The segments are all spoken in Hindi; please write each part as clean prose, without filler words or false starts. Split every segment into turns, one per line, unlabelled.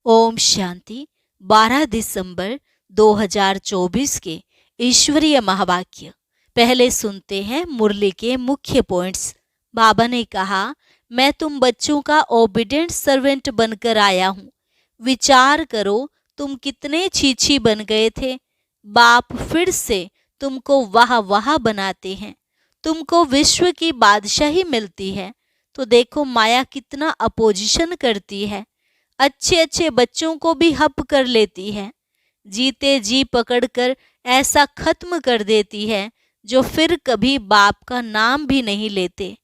ओम शांति। 12 दिसंबर 2024 के ईश्वरीय महावाक्य। पहले सुनते हैं मुरली के मुख्य पॉइंट्स। बाबा ने कहा, मैं तुम बच्चों का ओबीडिएंट सर्वेंट बनकर आया हूँ। विचार करो, तुम कितने छीछी बन गए थे। बाप फिर से तुमको वाह वाह बनाते हैं। तुमको विश्व की बादशाही मिलती है, तो देखो माया कितना अपोजिशन करती है। अच्छे अच्छे बच्चों को भी हप कर लेती है। जीते जी पकड़कर ऐसा खत्म कर देती है जो फिर कभी बाप का नाम भी नहीं लेते।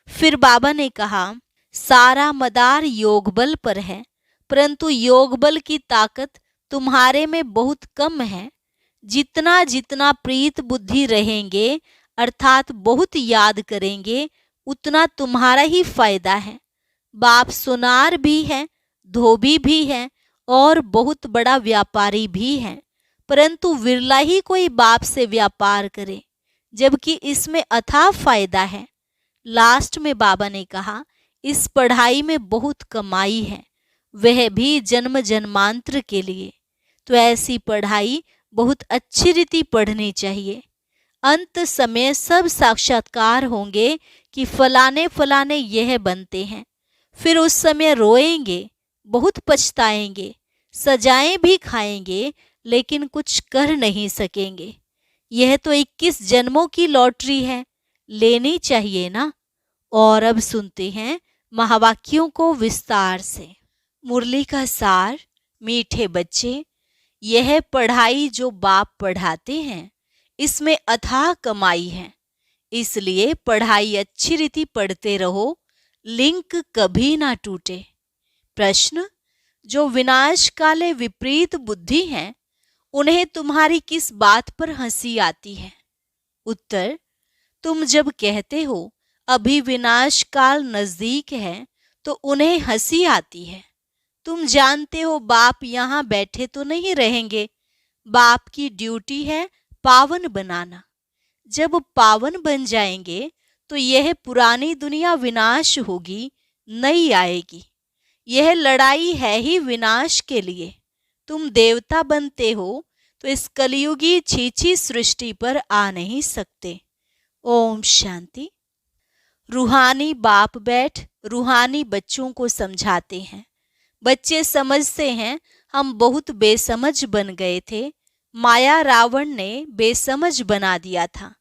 फिर बाबा ने कहा, सारा मदार योग बल पर है, परंतु योग बल की ताकत तुम्हारे में बहुत कम है। जितना जितना प्रीत बुद्धि रहेंगे, अर्थात बहुत याद करेंगे, उतना तुम्हारा ही फायदा है। बाप सुनार भी है, धोबी भी है और बहुत बड़ा व्यापारी भी है, परंतु विरला ही कोई बाप से व्यापार करे, जबकि इसमें अथाह फायदा है। लास्ट में बाबा ने कहा, इस पढ़ाई में बहुत कमाई है, वह भी जन्म जन्मांतर के लिए। तो ऐसी पढ़ाई बहुत अच्छी रीति पढ़नी चाहिए। अंत समय सब साक्षात्कार होंगे कि फलाने फलाने यह बनते हैं। फिर उस समय रोएंगे, बहुत पछताएंगे, सजाएं भी खाएंगे, लेकिन कुछ कर नहीं सकेंगे। यह तो 21 जन्मों की लॉटरी है, लेनी चाहिए ना। और अब सुनते हैं महावाक्यों को विस्तार से। मुरली का सार। मीठे बच्चे, यह पढ़ाई जो बाप पढ़ाते हैं, इसमें अथाह कमाई है, इसलिए पढ़ाई अच्छी रीति पढ़ते रहो, लिंक कभी ना टूटे। प्रश्न, जो विनाश काले विपरीत बुद्धि हैं, उन्हें तुम्हारी किस बात पर हंसी आती है? उत्तर, तुम जब कहते हो अभी विनाश काल नजदीक है, तो उन्हें हंसी आती है। तुम जानते हो बाप यहाँ बैठे तो नहीं रहेंगे। बाप की ड्यूटी है पावन बनाना। जब पावन बन जाएंगे तो यह पुरानी दुनिया विनाश होगी, नई आएगी। यह लड़ाई है ही विनाश के लिए। तुम देवता बनते हो तो इस कलयुगी छीछी सृष्टि पर आ नहीं सकते। ओम शांति। रूहानी बाप बैठ रूहानी बच्चों को समझाते हैं। बच्चे समझते हैं हम बहुत बेसमझ बन गए थे, माया रावण ने बेसमझ बना दिया था।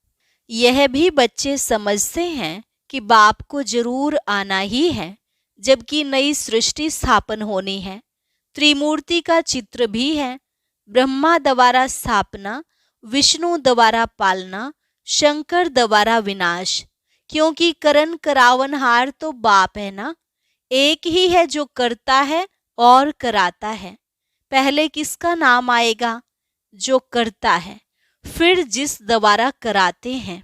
यह भी बच्चे समझते हैं कि बाप को जरूर आना ही है, जबकि नई सृष्टि स्थापन होनी है। त्रिमूर्ति का चित्र भी है। ब्रह्मा द्वारा स्थापना, विष्णु द्वारा पालना, शंकर द्वारा विनाश। क्योंकि करण करावनहार तो बाप है ना, एक ही है जो करता है और कराता है। पहले किसका नाम आएगा? जो करता है, फिर जिस द्वारा कराते हैं।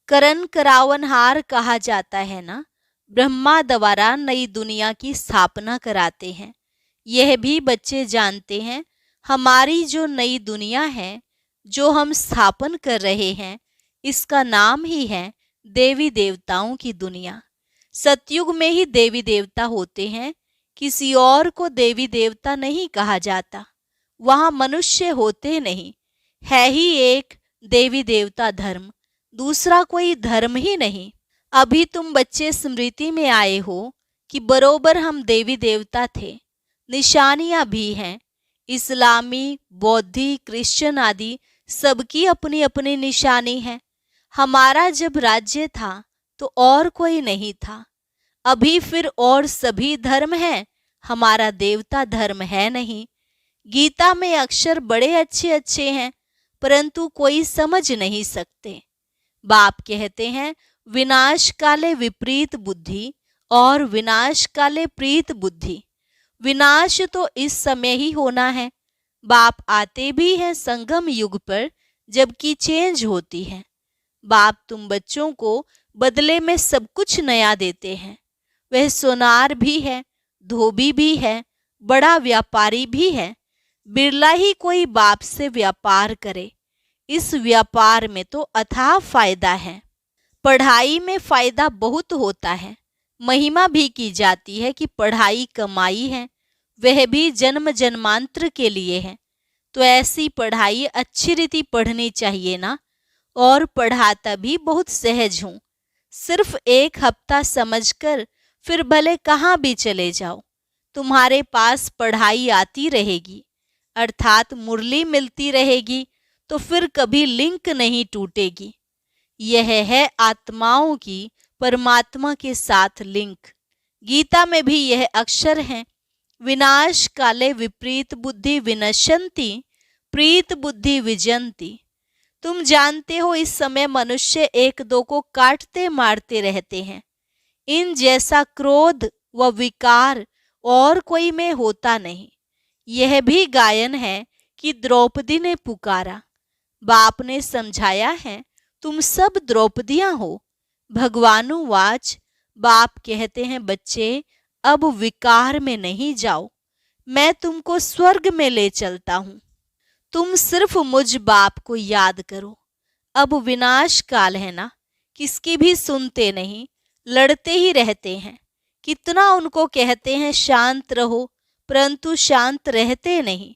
करण करावनहार कहा जाता है ना। ब्रह्मा द्वारा नई दुनिया की स्थापना कराते हैं। यह भी बच्चे जानते हैं, हमारी जो नई दुनिया है, जो हम स्थापन कर रहे हैं, इसका नाम ही है देवी देवताओं की दुनिया। सतयुग में ही देवी देवता होते हैं, किसी और को देवी देवता नहीं कहा जाता। वहाँ मनुष्य होते नहीं, है ही एक देवी देवता धर्म, दूसरा कोई धर्म ही नहीं। अभी तुम बच्चे स्मृति में आए हो कि बरोबर हम देवी देवता थे। निशानियां भी हैं, इस्लामी, बौद्धी, क्रिश्चियन आदि सबकी अपनी अपनी निशानी है। हमारा जब राज्य था तो और कोई नहीं था। अभी फिर और सभी धर्म हैं, हमारा देवता धर्म है नहीं। गीता में अक्षर बड़े अच्छे अच्छे हैं, परंतु कोई समझ नहीं सकते। बाप कहते हैं, विनाश काले विपरीत बुद्धि और विनाश काले प्रीत बुद्धि। विनाश तो इस समय ही होना है। बाप आते भी हैं संगम युग पर, जबकि चेंज होती है। बाप तुम बच्चों को बदले में सब कुछ नया देते हैं। वह सोनार भी है, धोबी भी है, बड़ा व्यापारी भी है। बिरला ही कोई बाप से व्यापार करे। इस व्यापार में तो अथाह फायदा है। पढ़ाई में फायदा बहुत होता है। महिमा भी की जाती है कि पढ़ाई कमाई है। वह भी जन्म जन्मांतर के लिए है। तो ऐसी पढ़ाई अच्छी रीति पढ़नी चाहिए ना। और पढ़ाता भी बहुत सहज हूँ। सिर्फ 1 हफ्ता समझकर फिर भले कहाँ भी चले जाओ, तुम्हारे पास पढ़ाई आती रहेगी, अर्थात मुरली मिलती रहेगी, तो फिर कभी लिंक नहीं टूटेगी। यह है आत्माओं की परमात्मा के साथ लिंक। गीता में भी यह अक्षर हैं, विनाश काले विपरीत बुद्धि विनश्यन्ति प्रीत बुद्धि विजयन्ति। तुम जानते हो इस समय मनुष्य 1-2 को काटते मारते रहते हैं। इन जैसा क्रोध व विकार और कोई में होता नहीं। यह भी गायन है कि द्रौपदी ने पुकारा। बाप ने समझाया है, तुम सब द्रौपदियां हो। भगवानुवाच, बाप कहते हैं, बच्चे अब विकार में नहीं जाओ, मैं तुमको स्वर्ग में ले चलता हूं। तुम सिर्फ मुझ बाप को याद करो। अब विनाश काल है ना, किसकी भी सुनते नहीं, लड़ते ही रहते हैं। कितना उनको कहते हैं शांत रहो, परंतु शांत रहते नहीं।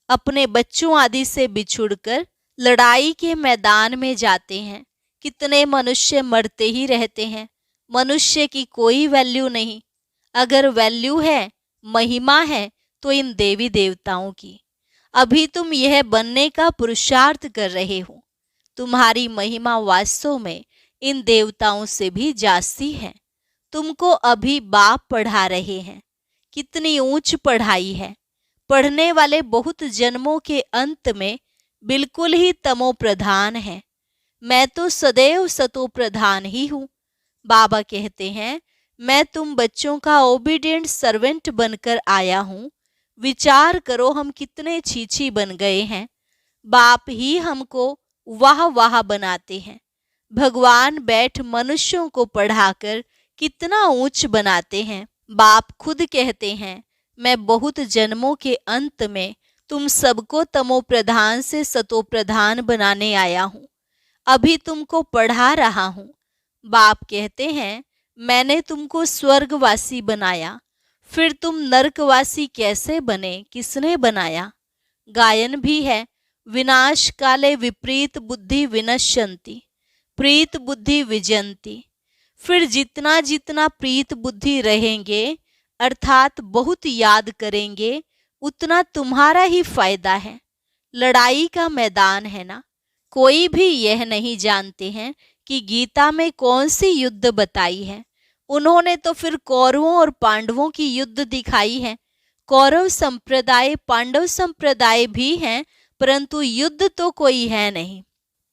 अपने बच्चों आदि से बिछुड़कर लड़ाई के मैदान में जाते हैं। कितने मनुष्य मरते ही रहते हैं। मनुष्य की कोई वैल्यू नहीं। अगर वैल्यू है, महिमा है, तो इन देवी देवताओं की। अभी तुम यह बनने का पुरुषार्थ कर रहे हो। तुम्हारी महिमा वास्तव में इन देवताओं से भी जास्ती है। तुमको अभी बाप पढ़ा रहे हैं। कितनी ऊंच पढ़ाई है। पढ़ने वाले बहुत जन्मों के अंत में बिल्कुल ही तमो प्रधान है। मैं तो सदैव सतो प्रधान ही हूँ। बाबा कहते हैं, मैं तुम बच्चों का ओबीडिएंट सर्वेंट बनकर आया हूँ। विचार करो हम कितने छीछी बन गए हैं। बाप ही हमको वाह वाह बनाते हैं। भगवान बैठ मनुष्यों को पढ़ाकर कितना ऊंच बनाते हैं। बाप खुद कहते हैं, मैं बहुत जन्मों के अंत में तुम सबको तमो प्रधान से सतो प्रधान बनाने आया हूँ। अभी तुमको पढ़ा रहा हूँ। बाप कहते हैं, मैंने तुमको स्वर्गवासी बनाया, फिर तुम नरकवासी कैसे बने, किसने बनाया। गायन भी है, विनाश काले विपरीत बुद्धि विनश्यन्ति प्रीत बुद्धि विजयन्ति। फिर जितना जितना प्रीत बुद्धि रहेंगे, अर्थात बहुत याद करेंगे, उतना तुम्हारा ही फायदा है। लड़ाई का मैदान है ना। कोई भी यह नहीं जानते हैं कि गीता में कौन सी युद्ध बताई है। उन्होंने तो फिर कौरवों और पांडवों की युद्ध दिखाई है। कौरव संप्रदाय पांडव संप्रदाय भी हैं, परंतु युद्ध तो कोई है नहीं।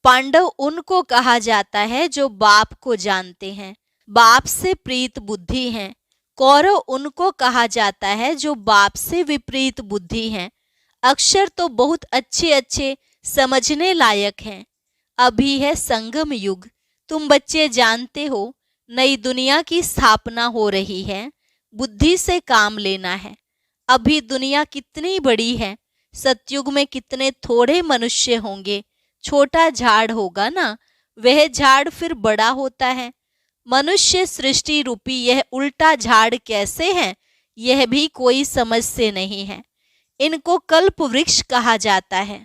पांडव उनको कहा जाता है जो बाप को जानते हैं, बाप से प्रीत बुद्धि हैं। कौरव उनको कहा जाता है जो बाप से विपरीत बुद्धि हैं। अक्षर तो बहुत अच्छे अच्छे समझने लायक हैं। अभी है संगम युग। तुम बच्चे जानते हो, नई दुनिया की स्थापना हो रही है। बुद्धि से काम लेना है। अभी दुनिया कितनी बड़ी है। सतयुग में कितने थोड़े मनुष्य होंगे। छोटा झाड़ होगा ना, वह झाड़ फिर बड़ा होता है। मनुष्य सृष्टि रूपी यह उल्टा झाड़ कैसे है, यह भी कोई समझते नहीं है। इनको कल्प वृक्ष कहा जाता है।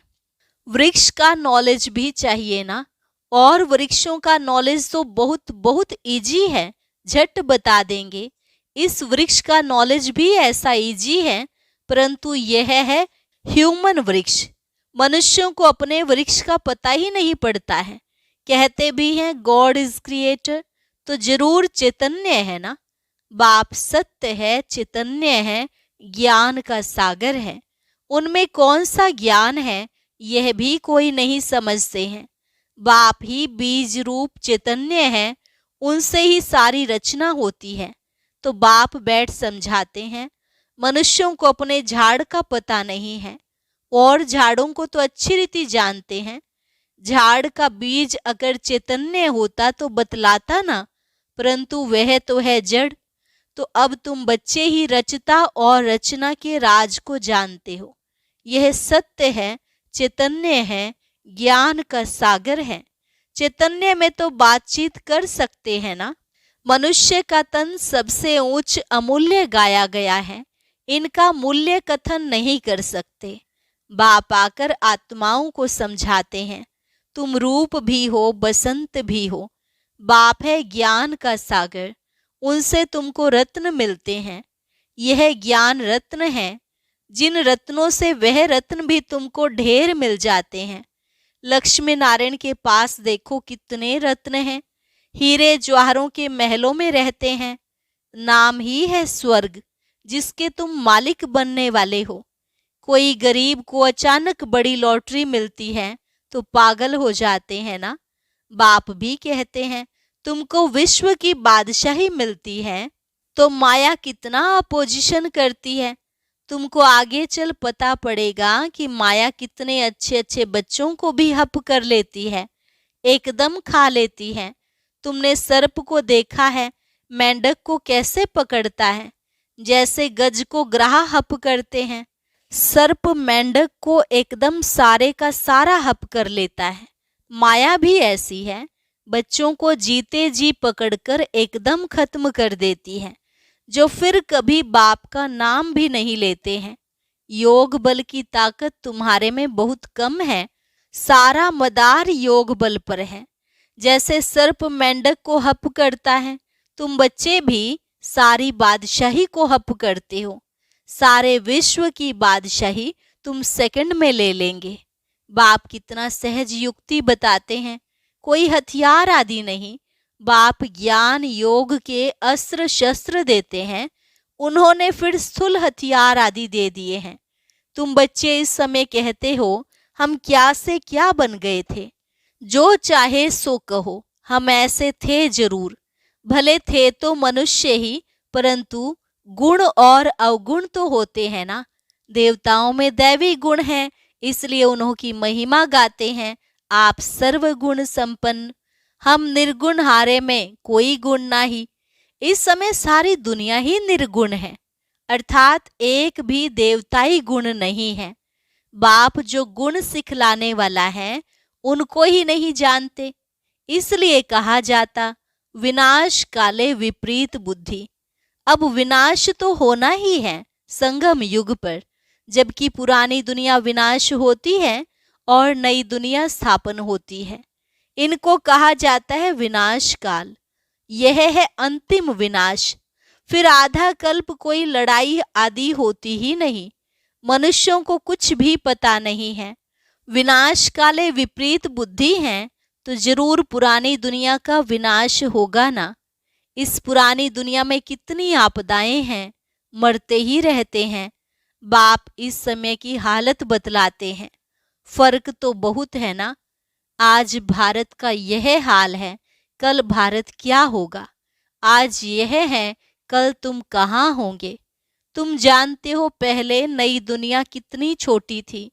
वृक्ष का नॉलेज भी चाहिए ना। और वृक्षों का नॉलेज तो बहुत बहुत इजी है, झट बता देंगे। इस वृक्ष का नॉलेज भी ऐसा इजी है, परंतु यह है ह्यूमन वृक्ष। मनुष्यों को अपने वृक्ष का पता ही नहीं पड़ता है। कहते भी हैं गॉड इज क्रिएटर, तो जरूर चैतन्य है ना। बाप सत्य है, चैतन्य है, ज्ञान का सागर है। उनमें कौन सा ज्ञान है, यह भी कोई नहीं समझते हैं। बाप ही बीज रूप चैतन्य है, उनसे ही सारी रचना होती है। तो बाप बैठ समझाते हैं। मनुष्यों को अपने झाड़ का पता नहीं है, और झाड़ों को तो अच्छी रीति जानते हैं। झाड़ का बीज अगर चैतन्य होता तो बतलाता ना, परंतु वह तो है जड़। तो अब तुम बच्चे ही रचता और रचना के राज को जानते हो। यह सत्य है, चैतन्य है, ज्ञान का सागर है। चैतन्य में तो बातचीत कर सकते हैं ना। मनुष्य का तन सबसे ऊंच अमूल्य गाया गया है। इनका मूल्य कथन नहीं कर सकते। बाप आकर आत्माओं को समझाते हैं, तुम रूप भी हो, बसंत भी हो। बाप है ज्ञान का सागर, उनसे तुमको रत्न मिलते हैं। यह ज्ञान रत्न है, जिन रत्नों से वह रत्न भी तुमको ढेर मिल जाते हैं। लक्ष्मी नारायण के पास देखो कितने रत्न हैं, हीरे ज्वाहरों के महलों में रहते हैं। नाम ही है स्वर्ग, जिसके तुम मालिक बनने वाले हो। कोई गरीब को अचानक बड़ी लॉटरी मिलती है तो पागल हो जाते हैं ना। बाप भी कहते हैं, तुमको विश्व की बादशाही मिलती है तो माया कितना अपोजिशन करती है। तुमको आगे चल पता पड़ेगा कि माया कितने अच्छे अच्छे बच्चों को भी हप कर लेती है, एकदम खा लेती है। तुमने सर्प को देखा है, मेंढक को कैसे पकड़ता है, जैसे गज को ग्राह हप करते हैं। सर्प मेंढक को एकदम सारे का सारा हप कर लेता है। माया भी ऐसी है, बच्चों को जीते जी पकड़कर एकदम खत्म कर देती है, जो फिर कभी बाप का नाम भी नहीं लेते हैं। योग बल की ताकत तुम्हारे में बहुत कम है, सारा मदार योग बल पर है। जैसे सर्प मेंढक को हप करता है, तुम बच्चे भी सारी बादशाही को हप करते हो। सारे विश्व की बादशाही तुम सेकंड में ले लेंगे। बाप कितना सहज युक्ति बताते हैं, कोई हथियार आदि नहीं। बाप ज्ञान योग के अस्त्र शस्त्र देते हैं, उन्होंने फिर स्थूल हथियार आदि दे दिए हैं। तुम बच्चे इस समय कहते हो हम क्या से क्या बन गए थे। जो चाहे सो कहो, हम ऐसे थे जरूर। भले थे तो मनुष्य ही, परंतु गुण और अवगुण तो होते हैं ना। देवताओं में दैवी गुण है, इसलिए उन्हों की महिमा गाते हैं। आप सर्वगुण संपन्न, हम निर्गुण हारे में कोई गुण नहीं। इस समय सारी दुनिया ही निर्गुण है, अर्थात एक भी देवताई गुण नहीं है। बाप जो गुण सिखलाने वाला है, उनको ही नहीं जानते। इसलिए कहा जाता विनाश काले विपरीत बुद्धि। अब विनाश तो होना ही है संगम युग पर, जबकि पुरानी दुनिया विनाश होती है और नई दुनिया स्थापन होती है। इनको कहा जाता है विनाश काल। यह है अंतिम विनाश। फिर आधा कल्प कोई लड़ाई आदि होती ही नहीं। मनुष्यों को कुछ भी पता नहीं है। विनाश काले विपरीत बुद्धि है तो जरूर पुरानी दुनिया का विनाश होगा ना। इस पुरानी दुनिया में कितनी आपदाएं हैं, मरते ही रहते हैं। बाप इस समय की हालत बतलाते हैं। फर्क तो बहुत है ना। आज भारत का यह हाल है, कल भारत क्या होगा। आज यह है, कल तुम कहाँ होंगे। तुम जानते हो पहले नई दुनिया कितनी छोटी थी।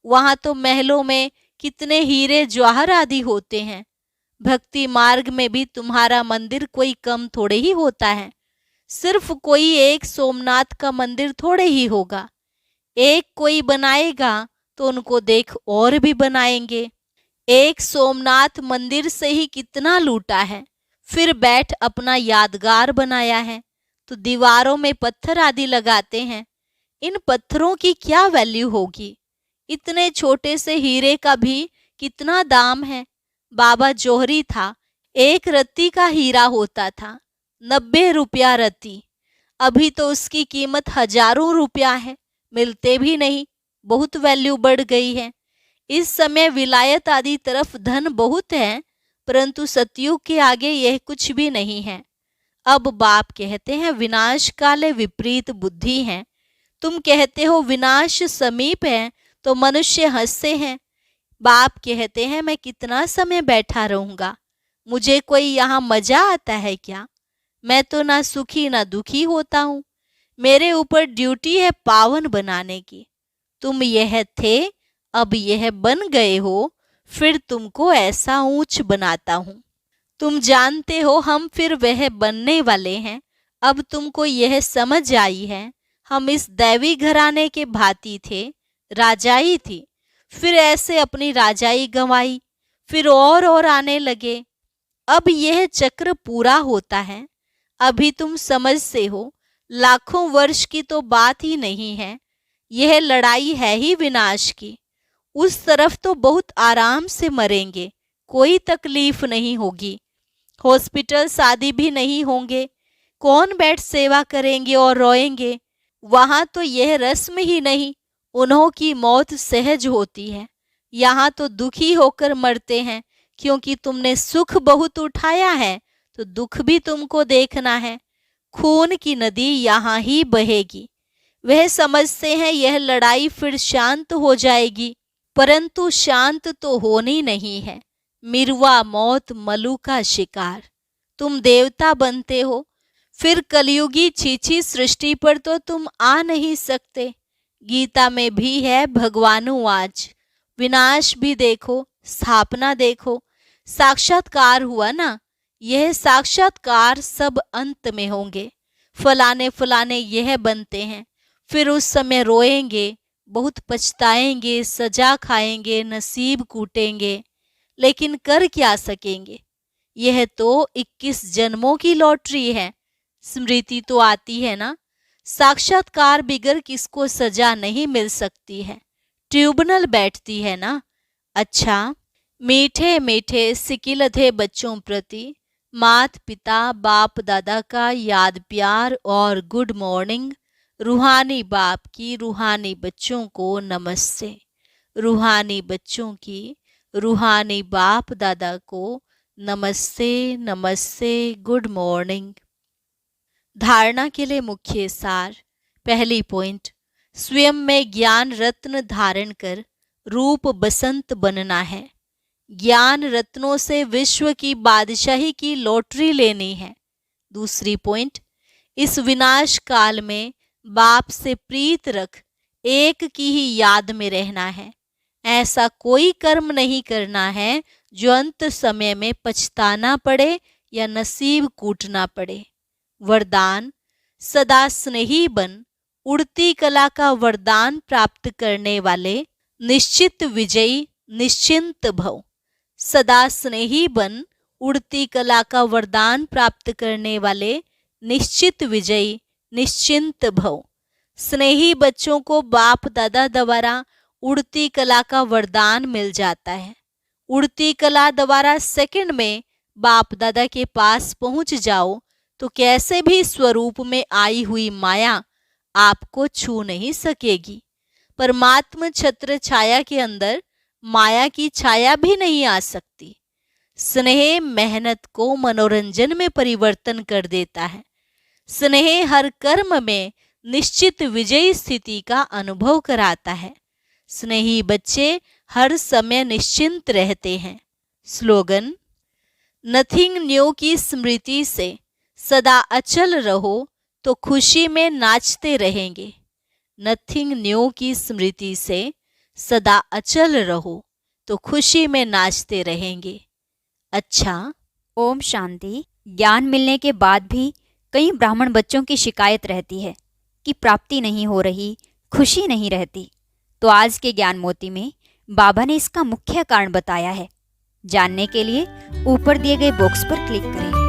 वहां तो महलों में कितने हीरे जवाहर आदि होते हैं। भक्ति मार्ग में भी तुम्हारा मंदिर कोई कम थोड़े ही होता है। सिर्फ कोई एक सोमनाथ का मंदिर थोड़े ही होगा। एक कोई बनाएगा तो उनको देख और भी बनाएंगे। एक सोमनाथ मंदिर से ही कितना लूटा है, फिर बैठ अपना यादगार बनाया है। तो दीवारों में पत्थर आदि लगाते हैं, इन पत्थरों की क्या वैल्यू होगी। इतने छोटे से हीरे का भी कितना दाम है। बाबा जौहरी था, एक रत्ती का हीरा होता था 90 रुपया रत्ती। अभी तो उसकी कीमत हजारों रुपया है, मिलते भी नहीं, बहुत वैल्यू बढ़ गई है। इस समय विलायत आदि तरफ धन बहुत है, परंतु सतयुग के आगे यह कुछ भी नहीं है। अब बाप कहते हैं विनाश काले विपरीत बुद्धि है। तुम कहते हो विनाश समीप है तो मनुष्य हंसते हैं। बाप कहते हैं मैं कितना समय बैठा रहूंगा, मुझे कोई यहाँ मजा आता है क्या। मैं तो ना सुखी ना दुखी होता हूँ। मेरे ऊपर ड्यूटी है पावन बनाने की। तुम यह थे, अब यह बन गए हो, फिर तुमको ऐसा ऊंच बनाता हूँ। तुम जानते हो हम फिर वह बनने वाले हैं। अब तुमको यह समझ आई है, हम इस दैवी घराने के भांति थे, राजाई थी, फिर ऐसे अपनी राजाई गंवाई, फिर और आने लगे। अब यह चक्र पूरा होता है। अभी तुम समझते हो, लाखों वर्ष की तो बात ही नहीं है, यह लड़ाई है ही विनाश की। उस तरफ तो बहुत आराम से मरेंगे, कोई तकलीफ नहीं होगी, हॉस्पिटल शादी भी नहीं होंगे, कौन बैठ सेवा करेंगे और रोएंगे। वहां तो यह रस्म ही नहीं, उन्हों की मौत सहज होती है। यहाँ तो दुखी होकर मरते हैं, क्योंकि तुमने सुख बहुत उठाया है तो दुख भी तुमको देखना है। खून की नदी यहाँ ही बहेगी। वह समझते हैं यह लड़ाई फिर शांत हो जाएगी, परंतु शांत तो होनी नहीं है। मिरवा मौत मलू का शिकार। तुम देवता बनते हो, फिर कलयुगी छीछी सृष्टि पर तो तुम आ नहीं सकते। गीता में भी है भगवानुवाच, विनाश भी देखो स्थापना देखो। साक्षात्कार हुआ ना, यह साक्षात्कार सब अंत में होंगे। फलाने फलाने यह बनते हैं, फिर उस समय रोएंगे, बहुत पछताएंगे, सजा खाएंगे, नसीब कूटेंगे, लेकिन कर क्या सकेंगे। यह तो 21 जन्मों की लॉटरी है। स्मृति तो आती है ना, साक्षात्कार बिगर किसको सजा नहीं मिल सकती है, ट्रिब्यूनल बैठती है ना। अच्छा, मीठे मीठे सिकिलधे बच्चों प्रति मात पिता बाप दादा का याद प्यार और गुड मॉर्निंग। रूहानी बाप की रूहानी बच्चों को नमस्ते। रूहानी बच्चों की रूहानी बाप दादा को नमस्ते नमस्ते, गुड मॉर्निंग। धारणा के लिए मुख्य सार। पहली पॉइंट, स्वयं में ज्ञान रत्न धारण कर रूप बसंत बनना है। ज्ञान रत्नों से विश्व की बादशाही की लॉटरी लेनी है। दूसरी पॉइंट, इस विनाश काल में बाप से प्रीत रख एक की ही याद में रहना है। ऐसा कोई कर्म नहीं करना है जो अंत समय में पछताना पड़े या नसीब कूटना पड़े। वरदान, सदा स्नेही बन, उड़ती कला का वरदान प्राप्त करने वाले निश्चित विजयी निश्चिंत भव। सदा स्नेही बन, उड़ती कला का वरदान प्राप्त करने वाले निश्चित विजयी निश्चिंत भव। स्नेही बच्चों को बाप दादा द्वारा उड़ती कला का वरदान मिल जाता है। उड़ती कला द्वारा सेकंड में बाप दादा के पास पहुंच जाओ तो कैसे भी स्वरूप में आई हुई माया आपको छू नहीं सकेगी। परमात्म छत्र छाया के अंदर माया की छाया भी नहीं आ सकती। स्नेह मेहनत को मनोरंजन में परिवर्तन कर देता है। स्नेह हर कर्म में निश्चित विजयी स्थिति का अनुभव कराता है। स्नेही बच्चे हर समय निश्चिंत रहते हैं। स्लोगन, नथिंग न्यू की स्मृति से सदा अचल रहो तो खुशी में नाचते रहेंगे। नथिंग न्यू की स्मृति से सदा अचल रहो तो खुशी में नाचते रहेंगे। अच्छा,
ओम शांति। ज्ञान मिलने के बाद भी कई ब्राह्मण बच्चों की शिकायत रहती है कि प्राप्ति नहीं हो रही, खुशी नहीं रहती। तो आज के ज्ञान मोती में बाबा ने इसका मुख्य कारण बताया है। जानने के लिए ऊपर दिए गए बॉक्स पर क्लिक करें।